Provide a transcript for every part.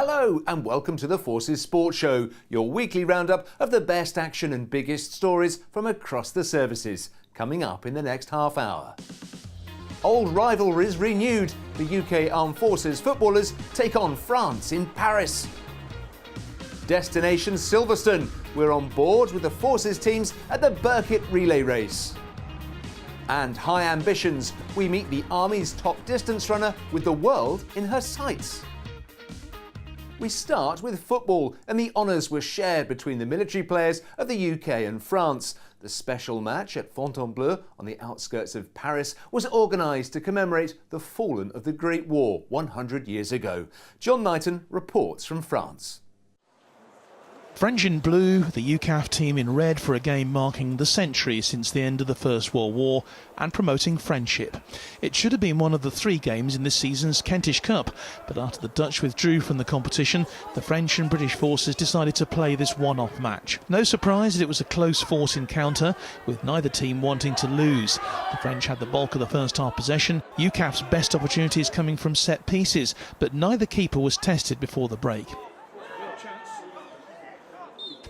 Hello and welcome to the Forces Sports Show, your weekly roundup of the best action and biggest stories from across the services, coming up in the next half hour. Old rivalries renewed. The UK Armed Forces footballers take on France in Paris. Destination Silverstone. We're on board with the Forces teams at the Berkut relay race. And high ambitions. We meet the Army's top distance runner with the world in her sights. We start with football, and the honours were shared between the military players of the UK and France. The special match at Fontainebleau on the outskirts of Paris was organised to commemorate the fallen of the Great War 100 years ago. John Knighton reports from France. French in blue, the UKAF team in red for a game marking the century since the end of the First World War and promoting friendship. It should have been one of the 3 games in this season's Kentish Cup, but after the Dutch withdrew from the competition, the French and British forces decided to play this one-off match. No surprise that it was a close-fought encounter, with neither team wanting to lose. The French had the bulk of the first half possession, UKAF's best opportunities coming from set pieces, but neither keeper was tested before the break.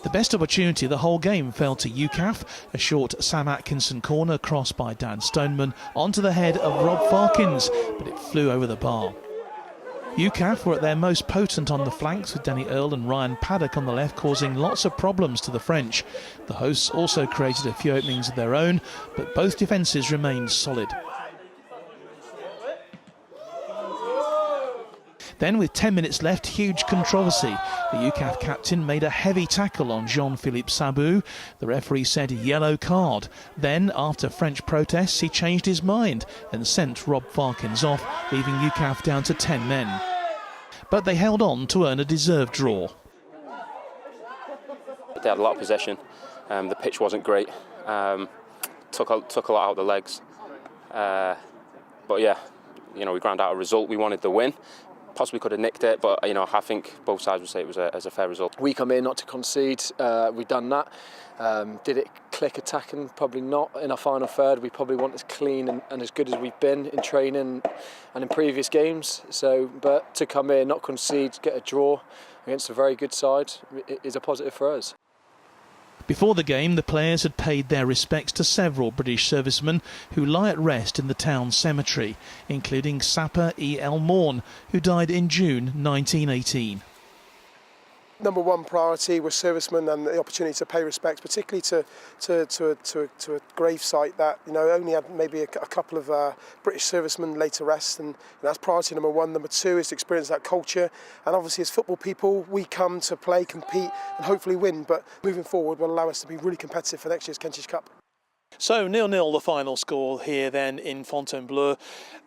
The best opportunity of the whole game fell to UKAF, a short Sam Atkinson corner crossed by Dan Stoneman onto the head of Rob Farkins, but it flew over the bar. UKAF were at their most potent on the flanks, with Danny Earl and Ryan Paddock on the left causing lots of problems to the French. The hosts also created a few openings of their own, but both defences remained solid. Then, with 10 minutes left, huge controversy. The UKAF captain made a heavy tackle on Jean-Philippe Sabou. The referee said yellow card. Then, after French protests, he changed his mind and sent Rob Farkins off, leaving UKAF down to 10 men. But they held on to earn a deserved draw. They had a lot of possession. The pitch wasn't great. Took a lot out of the legs. But yeah, we ground out a result. We wanted the win. Possibly could have nicked it, but I think both sides would say it was a fair result. We come in not to concede. We've done that. Did it click attacking? Probably not. In our final third, we probably want as clean and as good as we've been in training and in previous games. But to come in, not concede, get a draw against a very good side is a positive for us. Before the game, the players had paid their respects to several British servicemen who lie at rest in the town cemetery, including Sapper E.L. Morn, who died in June 1918. Number one priority was servicemen and the opportunity to pay respects, particularly to a grave site that only had maybe a couple of British servicemen laid to rest, and that's priority number one. Number two is to experience that culture, and obviously as football people we come to play, compete and hopefully win, but moving forward will allow us to be really competitive for next year's Kentish Cup. So 0-0 the final score here then in Fontainebleau,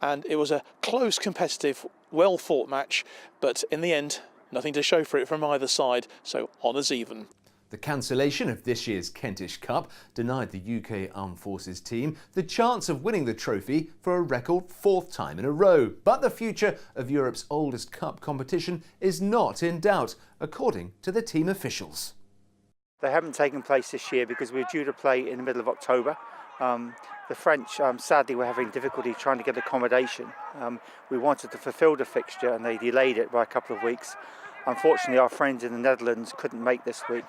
and it was a close, competitive, well fought match, but in the end nothing to show for it from either side, so honours even. The cancellation of this year's Kentish Cup denied the UK Armed Forces team the chance of winning the trophy for a record 4th time in a row. But the future of Europe's oldest cup competition is not in doubt, according to the team officials. They haven't taken place this year because we're due to play in the middle of October. The French, sadly, were having difficulty trying to get accommodation. We wanted to fulfil the fixture and they delayed it by a couple of weeks. Unfortunately, our friends in the Netherlands couldn't make this week,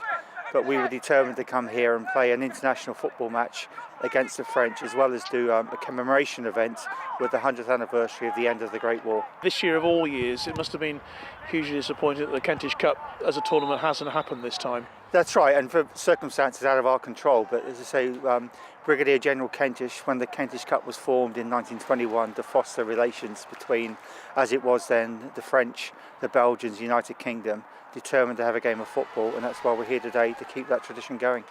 but we were determined to come here and play an international football match against the French, as well as do a commemoration event with the 100th anniversary of the end of the Great War. This year of all years, it must have been hugely disappointing that the Kentish Cup as a tournament hasn't happened this time. That's right, and for circumstances out of our control, but as I say, Brigadier General Kentish, when the Kentish Cup was formed in 1921 to foster relations between, as it was then, the French, the Belgians, the United Kingdom, determined to have a game of football, and that's why we're here today, to keep that tradition going.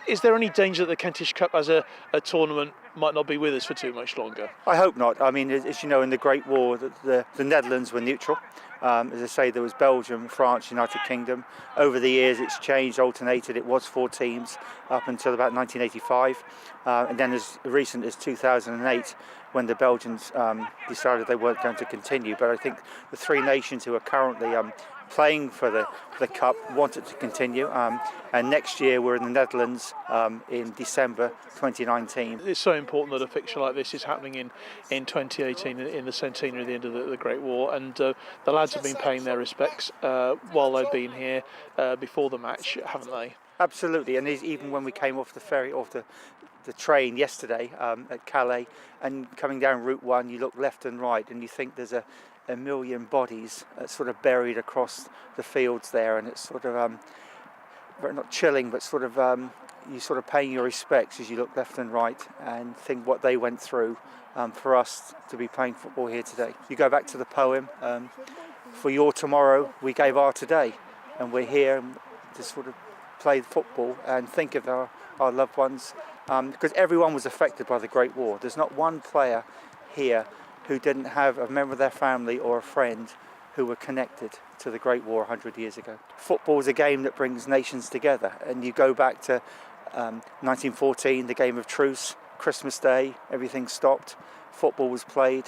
Is there any danger that the Kentish Cup as a tournament might not be with us for too much longer? I hope not. I mean, as you know, in the Great War, the Netherlands were neutral. As I say, there was Belgium, France, United Kingdom. Over the years, it's changed, alternated. It was 4 teams up until about 1985. And then as recent as 2008, when the Belgians decided they weren't going to continue. But I think the 3 nations who are currently playing for the Cup want it to continue. And next year we're in the Netherlands in December 2019. It's so important that a fixture like this is happening in 2018 in the centenary of the end of the Great War, and the lads have been paying their respects while they've been here before the match, haven't they? Absolutely, and even when we came off the ferry, off the train yesterday at Calais, and coming down Route 1, you look left and right and you think there's a million bodies sort of buried across the fields there, and it's sort of not chilling, but sort of you sort of paying your respects as you look left and right and think what they went through for us to be playing football here today. You go back to the poem, for your tomorrow we gave our today, and we're here to sort of play football and think of our loved ones, because everyone was affected by the Great War. There's not one player here who didn't have a member of their family or a friend who were connected to the Great War 100 years ago. Football is a game that brings nations together, and you go back to 1914, the game of truce, Christmas Day, everything stopped, football was played,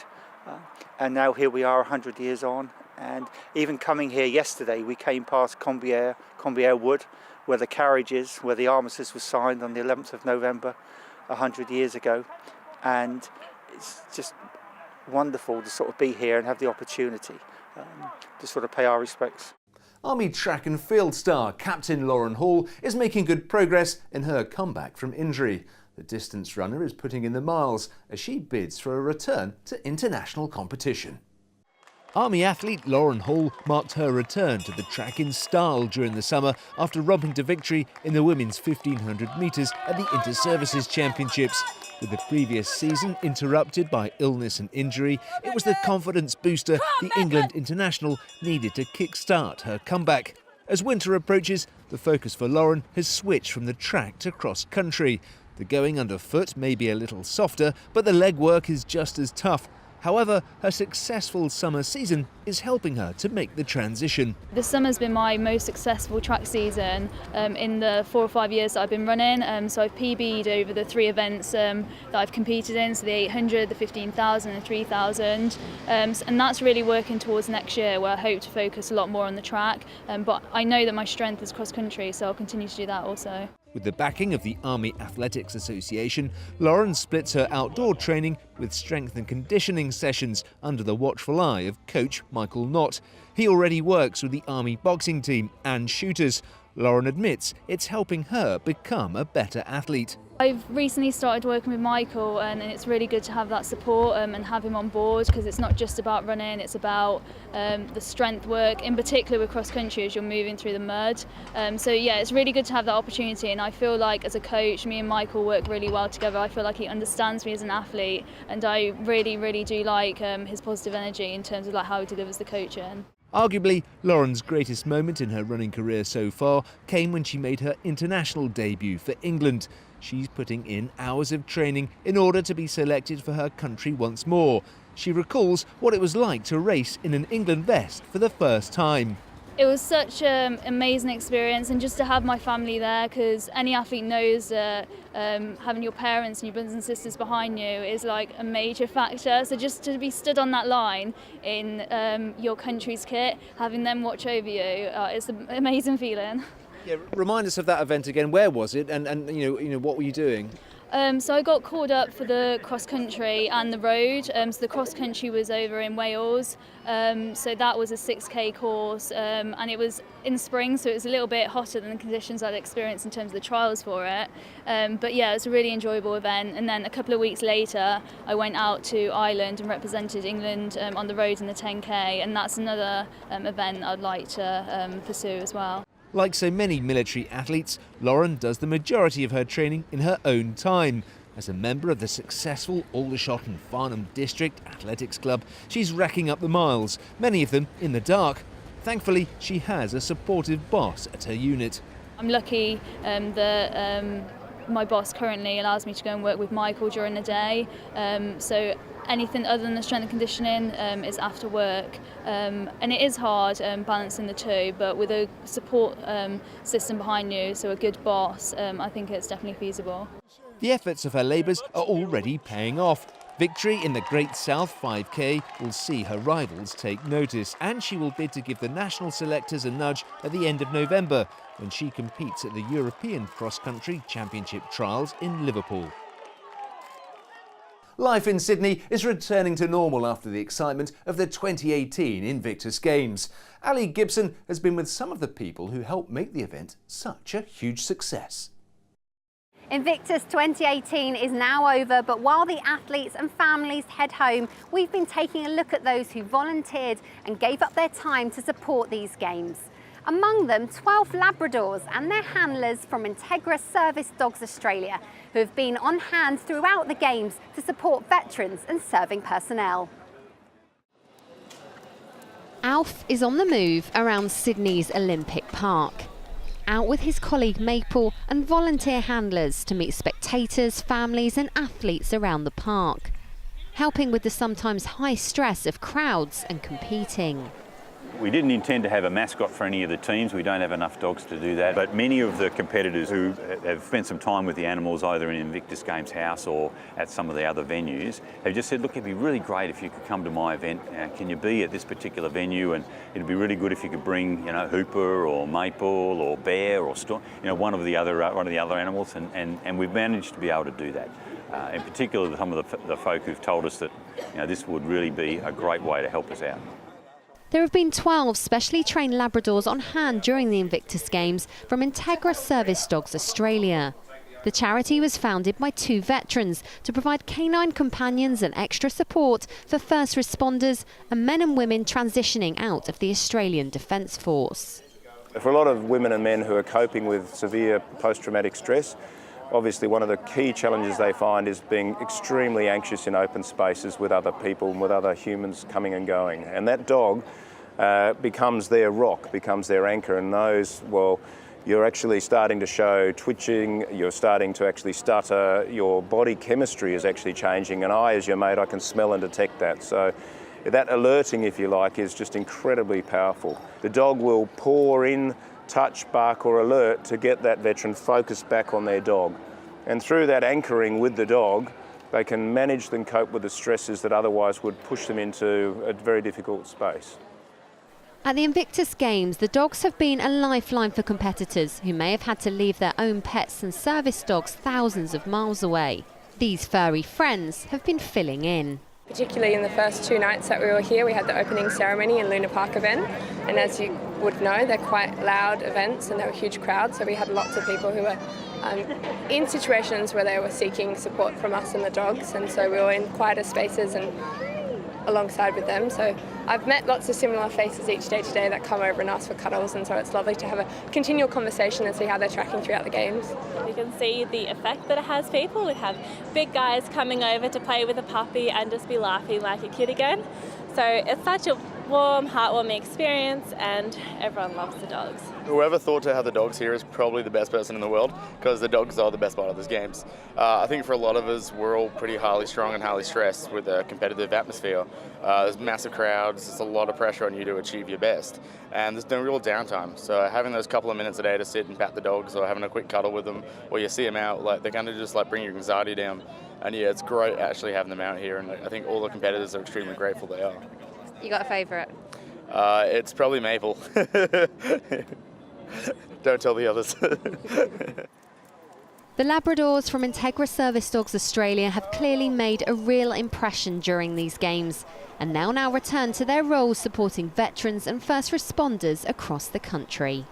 and now here we are 100 years on. And even coming here yesterday, we came past Combière Wood, where the carriages, where the armistice was signed on the 11th of November 100 years ago, and it's just wonderful to sort of be here and have the opportunity to sort of pay our respects. Army track and field star Captain Lauren Hall is making good progress in her comeback from injury. The distance runner is putting in the miles as she bids for a return to international competition. Army athlete Lauren Hall marked her return to the track in style during the summer after romping to victory in the women's 1500 metres at the Inter-Services Championships. With the previous season interrupted by illness and injury, it was the confidence booster the England international needed to kick-start her comeback. As winter approaches, the focus for Lauren has switched from the track to cross-country. The going underfoot may be a little softer, but the legwork is just as tough. However, her successful summer season is helping her to make the transition. This summer's been my most successful track season in the 4 or 5 years that I've been running. So I've PB'd over the 3 events that I've competed in, so the 800, the 15,000 and 3,000. And that's really working towards next year, where I hope to focus a lot more on the track. But I know that my strength is cross country, so I'll continue to do that also. With the backing of the Army Athletics Association, Lauren splits her outdoor training with strength and conditioning sessions under the watchful eye of coach Michael Knott. He already works with the Army boxing team and shooters. Lauren admits it's helping her become a better athlete. I've recently started working with Michael, and it's really good to have that support and have him on board, because it's not just about running, it's about the strength work, in particular with cross country as you're moving through the mud. So yeah, it's really good to have that opportunity, and I feel like as a coach, me and Michael work really well together. I feel like he understands me as an athlete, and I really do like his positive energy in terms of like how he delivers the coaching. Arguably, Lauren's greatest moment in her running career so far came when she made her international debut for England. She's putting in hours of training in order to be selected for her country once more. She recalls what it was like to race in an England vest for the first time. It was such an amazing experience, and just to have my family there, because any athlete knows that having your parents and your brothers and sisters behind you is like a major factor. So just to be stood on that line in your country's kit, having them watch over you, it's an amazing feeling. Yeah, remind us of that event again. Where was it, and you know what were you doing? So I got called up for the cross country and the road. So the cross country was over in Wales. So that was a 6k course, and it was in spring, so it was a little bit hotter than the conditions I'd experienced in terms of the trials for it. But yeah, it was a really enjoyable event. And then a couple of weeks later, I went out to Ireland and represented England on the road in the 10k, and that's another event I'd like to pursue as well. Like so many military athletes, Lauren does the majority of her training in her own time. As a member of the successful Aldershot and Farnham District Athletics Club, she's racking up the miles, many of them in the dark. Thankfully, she has a supportive boss at her unit. I'm lucky that my boss currently allows me to go and work with Michael during the day. So anything other than the strength and conditioning is after work. And it is hard balancing the two, but with a support system behind you, so a good boss, I think it's definitely feasible. The efforts of her labours are already paying off. Victory in the Great South 5K will see her rivals take notice, and she will bid to give the national selectors a nudge at the end of November when she competes at the European Cross Country Championship Trials in Liverpool. Life in Sydney is returning to normal after the excitement of the 2018 Invictus Games. Ali Gibson has been with some of the people who helped make the event such a huge success. Invictus 2018 is now over, but while the athletes and families head home, we've been taking a look at those who volunteered and gave up their time to support these games. Among them, 12 Labradors and their handlers from Invictus Service Dogs Australia, who have been on hand throughout the games to support veterans and serving personnel. Alf is on the move around Sydney's Olympic Park, out with his colleague Maple and volunteer handlers to meet spectators, families and athletes around the park, helping with the sometimes high stress of crowds and competing. We didn't intend to have a mascot for any of the teams. We don't have enough dogs to do that. But many of the competitors who have spent some time with the animals, either in Invictus Games House or at some of the other venues, have just said, look, it'd be really great if you could come to my event. Can you be at this particular venue? And it'd be really good if you could bring, Hooper or Maple or Bear or Storm, one of the other animals. And we've managed to be able to do that. In particular, some of the folk who've told us that, this would really be a great way to help us out. There have been 12 specially trained Labradors on hand during the Invictus Games from Invictus Service Dogs Australia. The charity was founded by 2 veterans to provide canine companions and extra support for first responders and men and women transitioning out of the Australian Defence Force. For a lot of women and men who are coping with severe post-traumatic stress, obviously one of the key challenges they find is being extremely anxious in open spaces with other people and with other humans coming and going. And that dog becomes their rock, becomes their anchor, and knows, well, you're actually starting to show twitching, you're starting to actually stutter, your body chemistry is actually changing, and I, as your mate, I can smell and detect that. So that alerting, if you like, is just incredibly powerful. The dog will pour in, touch, bark or alert to get that veteran focused back on their dog. And through that anchoring with the dog, they can manage and cope with the stresses that otherwise would push them into a very difficult space. At the Invictus Games, the dogs have been a lifeline for competitors who may have had to leave their own pets and service dogs thousands of miles away. These furry friends have been filling in. Particularly in the first 2 nights that we were here, we had the opening ceremony in Luna Park event, and as you would know, they're quite loud events and there were huge crowds, so we had lots of people who were in situations where they were seeking support from us and the dogs, and so we were in quieter spaces and alongside with them. So I've met lots of similar faces each day today that come over and ask for cuddles, and so it's lovely to have a continual conversation and see how they're tracking throughout the games. You can see the effect that it has people. We have big guys coming over to play with a puppy and just be laughing like a kid again. So it's such a warm, heartwarming experience, and everyone loves the dogs. Whoever thought to have the dogs here is probably the best person in the world, because the dogs are the best part of these games. I think for a lot of us, we're all pretty highly strung and highly stressed with a competitive atmosphere. There's massive crowds, there's a lot of pressure on you to achieve your best, and there's no real downtime. So having those couple of minutes a day to sit and pat the dogs or having a quick cuddle with them, or you see them out, they kind of just bring your anxiety down. And yeah, it's great actually having them out here, and I think all the competitors are extremely grateful they are. You got a favourite? It's probably Maple. Don't tell the others. The Labradors from Invictus Service Dogs Australia have clearly made a real impression during these games, and now return to their roles supporting veterans and first responders across the country.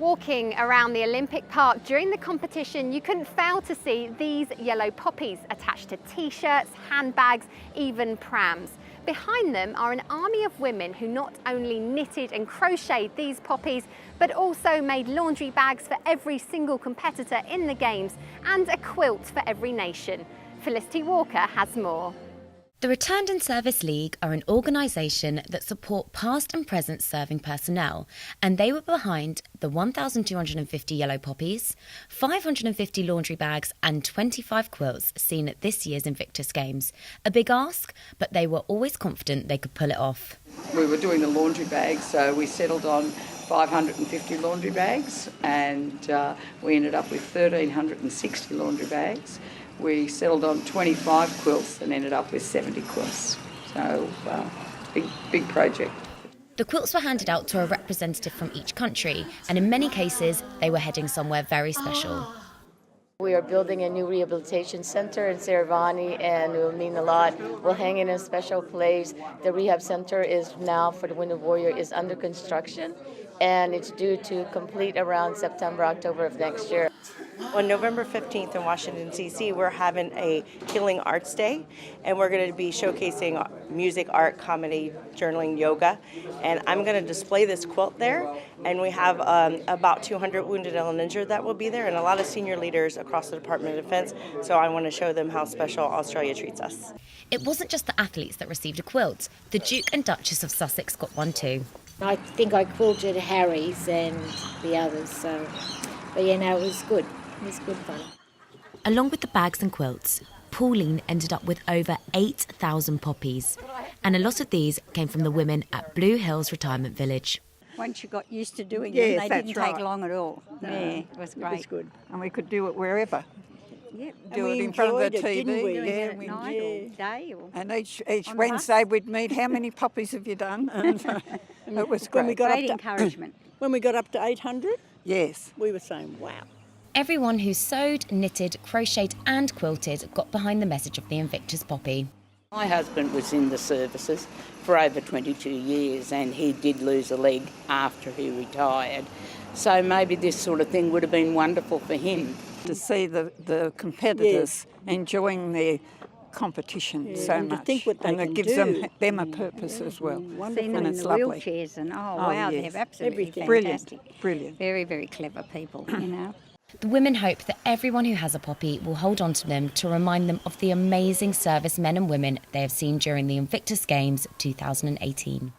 Walking around the Olympic Park during the competition, you couldn't fail to see these yellow poppies attached to t-shirts, handbags, even prams. Behind them are an army of women who not only knitted and crocheted these poppies, but also made laundry bags for every single competitor in the games and a quilt for every nation. Felicity Walker has more. The Returned in Service League are an organisation that support past and present serving personnel, and they were behind the 1,250 yellow poppies, 550 laundry bags and 25 quilts seen at this year's Invictus Games. A big ask, but they were always confident they could pull it off. We were doing the laundry bags, so we settled on 550 laundry bags, and we ended up with 1,360 laundry bags. We settled on 25 quilts and ended up with 70 quilts. So, big project. The quilts were handed out to a representative from each country, and in many cases, they were heading somewhere very special. We are building a new rehabilitation center in Saravani, and it will mean a lot. We'll hang in a special place. The rehab center is now, for the Wounded Warrior, is under construction, and it's due to complete around September, October of next year. On November 15th in Washington, D.C., we're having a Healing Arts Day, and we're going to be showcasing music, art, comedy, journaling, yoga, and I'm going to display this quilt there, and we have about 200 wounded and injured that will be there, and a lot of senior leaders across the Department of Defense, so I want to show them how special Australia treats us. It wasn't just the athletes that received a quilt. The Duke and Duchess of Sussex got one too. I think I quilted Harry's and the others, but it was good. It was good fun. Along with the bags and quilts, Pauline ended up with over 8,000 poppies, and a lot of these came from the women at Blue Hills Retirement Village. Once you got used to doing Yes, it, they didn't take long at all. No, Yeah, it was great. It was good. And we could do it wherever. Yeah, Do it in front of the TV. Didn't we? Yeah, At night or day or and each on the Wednesday we'd meet, how many poppies have you done? And it was when we great. got up to encouragement. When we got up to 800, yes, we were saying, wow. Everyone who sewed, knitted, crocheted and quilted got behind the message of the Invictus poppy. My husband was in the services for over 22 years and he did lose a leg after he retired. So maybe this sort of thing would have been wonderful for him. To see the competitors enjoying their competition so and to much. think what they and can it gives do. them a purpose as well. Seen them and in it's the lovely. wheelchairs and wow, yes. they're absolutely Brilliant, fantastic. brilliant. Very, very clever people, you know. The women hope that everyone who has a poppy will hold on to them to remind them of the amazing service men and women they have seen during the Invictus Games 2018.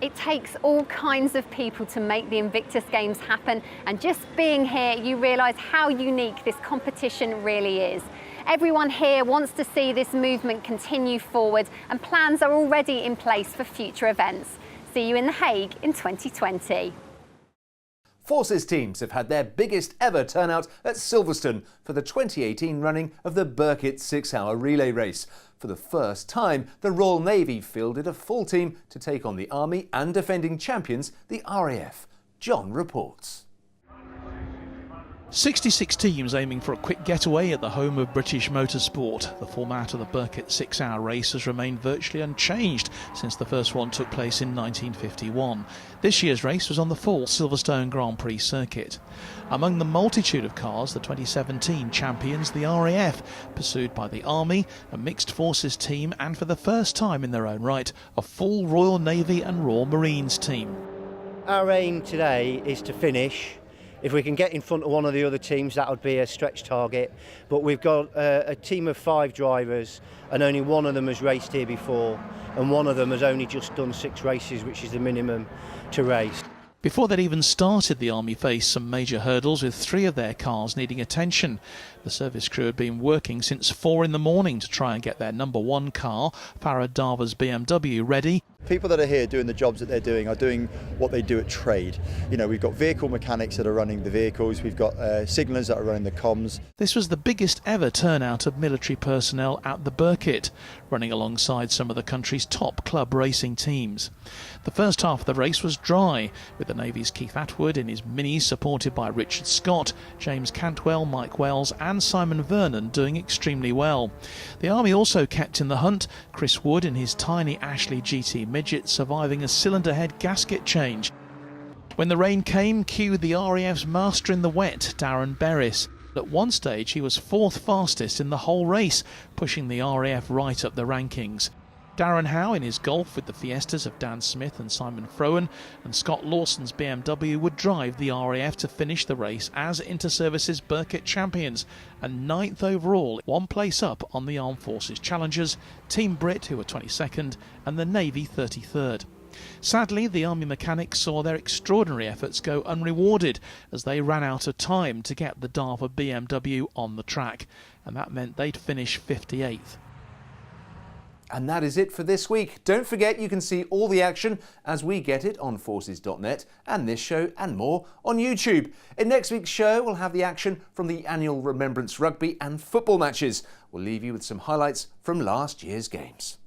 It takes all kinds of people to make the Invictus Games happen, and just being here you realise how unique this competition really is. Everyone here wants to see this movement continue forward, and plans are already in place for future events. See you in The Hague in 2020. Forces teams have had their biggest ever turnout at Silverstone for the 2018 running of the Berkut 6-hour relay race. For the first time, the Royal Navy fielded a full team to take on the Army and defending champions, the RAF. John reports. 66 teams aiming for a quick getaway at the home of British motorsport. The format of the Berkut 6-hour race has remained virtually unchanged since the first one took place in 1951. This year's race was on the full Silverstone Grand Prix circuit. Among the multitude of cars, the 2017 champions, the RAF, pursued by the Army, a mixed forces team, and for the first time in their own right, a full Royal Navy and Royal Marines team. Our aim today is to finish. If we can get in front of one of the other teams, that would be a stretch target. But we've got a team of 5 drivers, and only one of them has raced here before, and one of them has only just done 6 races, which is the minimum to race. Before they'd even started, the Army faced some major hurdles, with 3 of their cars needing attention. The service crew had been working since 4 in the morning to try and get their number 1 car, Farah Darva's BMW, ready. People that are here doing the jobs that they're doing are doing what they do at trade. You know, we've got vehicle mechanics that are running the vehicles, we've got signallers that are running the comms. This was the biggest ever turnout of military personnel at the Berkut, running alongside some of the country's top club racing teams. The first half of the race was dry, with the Navy's Keith Atwood in his Mini supported by Richard Scott, James Cantwell, Mike Wells and Simon Vernon doing extremely well. The Army also kept in the hunt, Chris Wood in his tiny Ashley GT Midget surviving a cylinder head gasket change. When the rain came, cue the RAF's master in the wet, Darren Berris. At one stage he was 4th fastest in the whole race, pushing the RAF right up the rankings. Darren Howe in his Golf with the Fiestas of Dan Smith and Simon Frowen, and Scott Lawson's BMW would drive the RAF to finish the race as Inter-Services Berkut champions, and 9th overall, 1 place up on the Armed Forces Challengers, Team Brit who were 22nd and the Navy 33rd. Sadly, the Army mechanics saw their extraordinary efforts go unrewarded as they ran out of time to get the Darva BMW on the track, and that meant they'd finish 58th. And that is it for this week. Don't forget you can see all the action as we get it on forces.net and this show and more on YouTube. In next week's show, we'll have the action from the annual Remembrance Rugby and football matches. We'll leave you with some highlights from last year's games.